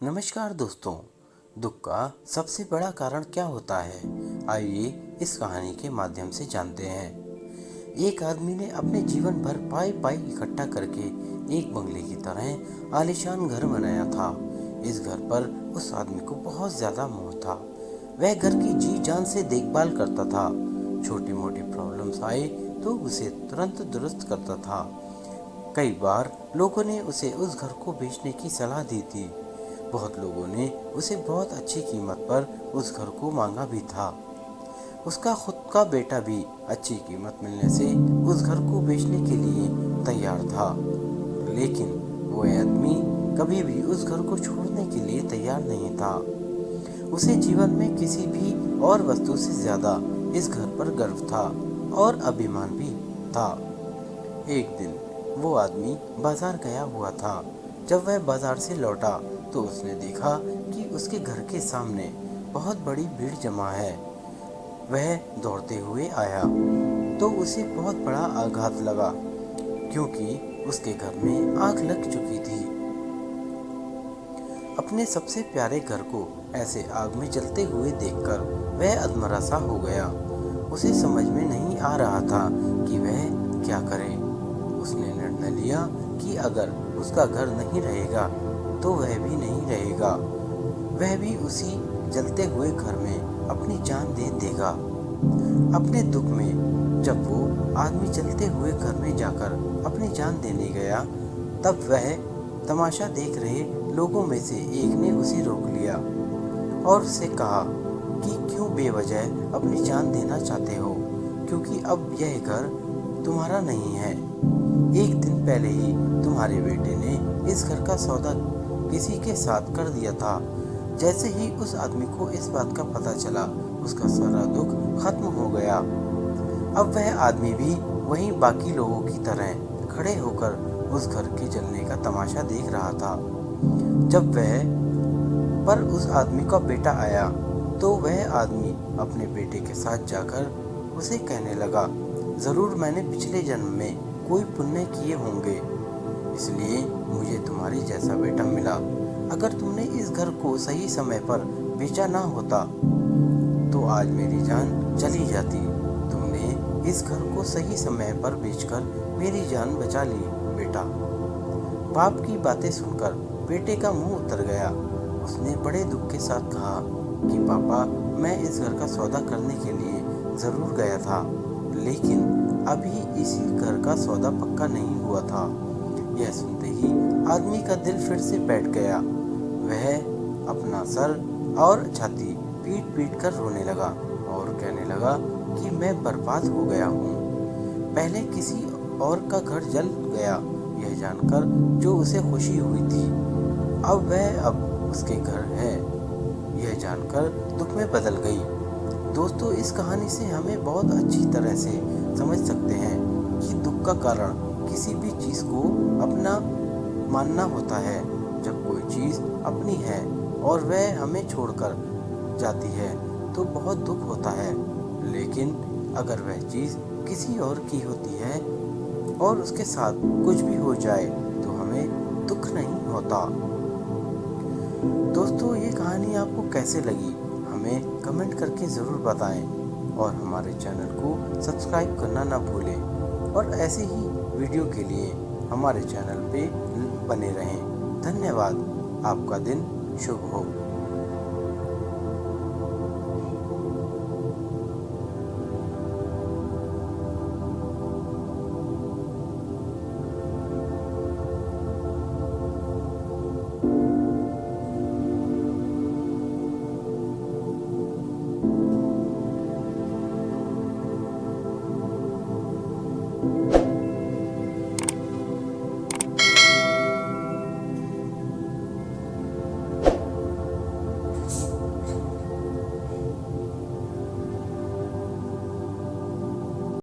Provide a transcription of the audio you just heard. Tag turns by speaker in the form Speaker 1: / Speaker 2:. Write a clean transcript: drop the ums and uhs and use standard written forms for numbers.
Speaker 1: नमस्कार दोस्तों। दुख का सबसे बड़ा कारण क्या होता है, आइए इस कहानी के माध्यम से जानते हैं। एक आदमी ने अपने जीवन भर पाई पाई इकट्ठा करके एक बंगले की तरह आलीशान घर बनाया था। इस घर पर उस आदमी को बहुत ज्यादा मोह था। वह घर की जी जान से देखभाल करता था। छोटी मोटी प्रॉब्लम्स आए तो उसे तुरंत दुरुस्त करता था। कई बार लोगों ने उसे उस घर को बेचने की सलाह दी थी। बहुत लोगों ने उसे बहुत अच्छी कीमत पर उस घर को मांगा भी था। उसका खुद का बेटा भी अच्छी कीमत मिलने से उस घर को बेचने के लिए तैयार था, लेकिन वो आदमी कभी भी उस घर को छोड़ने के लिए तैयार नहीं था। उसे जीवन में किसी भी और वस्तु से ज्यादा इस घर पर गर्व था और अभिमान भी था। एक दिन वो आदमी बाजार गया हुआ था। जब वह बाजार से लौटा तो उसने देखा कि उसके घर के सामने बहुत बड़ी भीड़ जमा है। वह दौड़ते हुए आया तो उसे बहुत बड़ा आघात लगा, क्योंकि उसके घर में आग लग चुकी थी। अपने सबसे प्यारे घर को ऐसे आग में जलते हुए देखकर वह अधमरा सा हो गया। उसे समझ में नहीं आ रहा था कि वह क्या करे। उसने निर्णय लिया कि अगर उसका घर नहीं रहेगा तो वह भी नहीं रहेगा। वह भी उसी जलते हुए घर में अपनी जान दे देगा। अपने दुख में जब वो आदमी जलते हुए घर में जाकर अपनी जान देने गया, तब वह तमाशा देख रहे लोगों में से एक ने उसे रोक लिया और उससे कहा कि क्यों बेवजह अपनी जान देना चाहते हो, क्योंकि अब यह घर तुम्हारा नहीं है। एक दिन पहले ही तुम्हारे बेटे ने इस घर का सौदा किसी के साथ कर दिया था। जैसे ही उस आदमी को इस बात का पता चला, उसका सारा दुख खत्म हो गया। अब वह आदमी भी वहीं बाकी लोगों की तरह खड़े होकर उस घर के जलने का तमाशा देख रहा था। जब उस आदमी का बेटा आया तो वह आदमी अपने बेटे के साथ जाकर उसे कहने लगा, जरूर मैंने पिछले जन्म में कोई पुण्य किए होंगे, इसलिए मुझे तुम्हारी जैसा बेटा मिला। अगर तुमने इस घर को सही समय पर बेचा ना होता तो आज मेरी जान चली जाती। तुमने इस घर को सही समय पर बेचकर मेरी जान बचा ली बेटा। बाप की बातें सुनकर बेटे का मुंह उतर गया। उसने बड़े दुख के साथ कहा कि पापा, मैं इस घर का सौदा करने के लिए जरूर गया था, लेकिन अभी इसी घर का सौदा पक्का नहीं हुआ था। यह सुनते ही आदमी का दिल फिर से बैठ गया। वह अपना सर और छाती पीट पीट कर रोने लगा और कहने लगा कि मैं बर्बाद हो गया हूँ। पहले किसी और का घर जल गया यह जानकर जो उसे खुशी हुई थी, अब उसके घर है यह जानकर दुख में बदल गई। दोस्तों, इस कहानी से हमें बहुत अच्छी तरह से समझ सकते हैं कि दुख का कारण किसी भी चीज़ को अपना मानना होता है। जब कोई चीज़ अपनी है और वह हमें छोड़कर जाती है तो बहुत दुख होता है, लेकिन अगर वह चीज़ किसी और की होती है और उसके साथ कुछ भी हो जाए तो हमें दुख नहीं होता। दोस्तों, ये कहानी आपको कैसे लगी हमें कमेंट करके ज़रूर बताएं और हमारे चैनल को सब्सक्राइब करना ना भूलें और ऐसे ही वीडियो के लिए हमारे चैनल पे बने रहें। धन्यवाद। आपका दिन शुभ हो।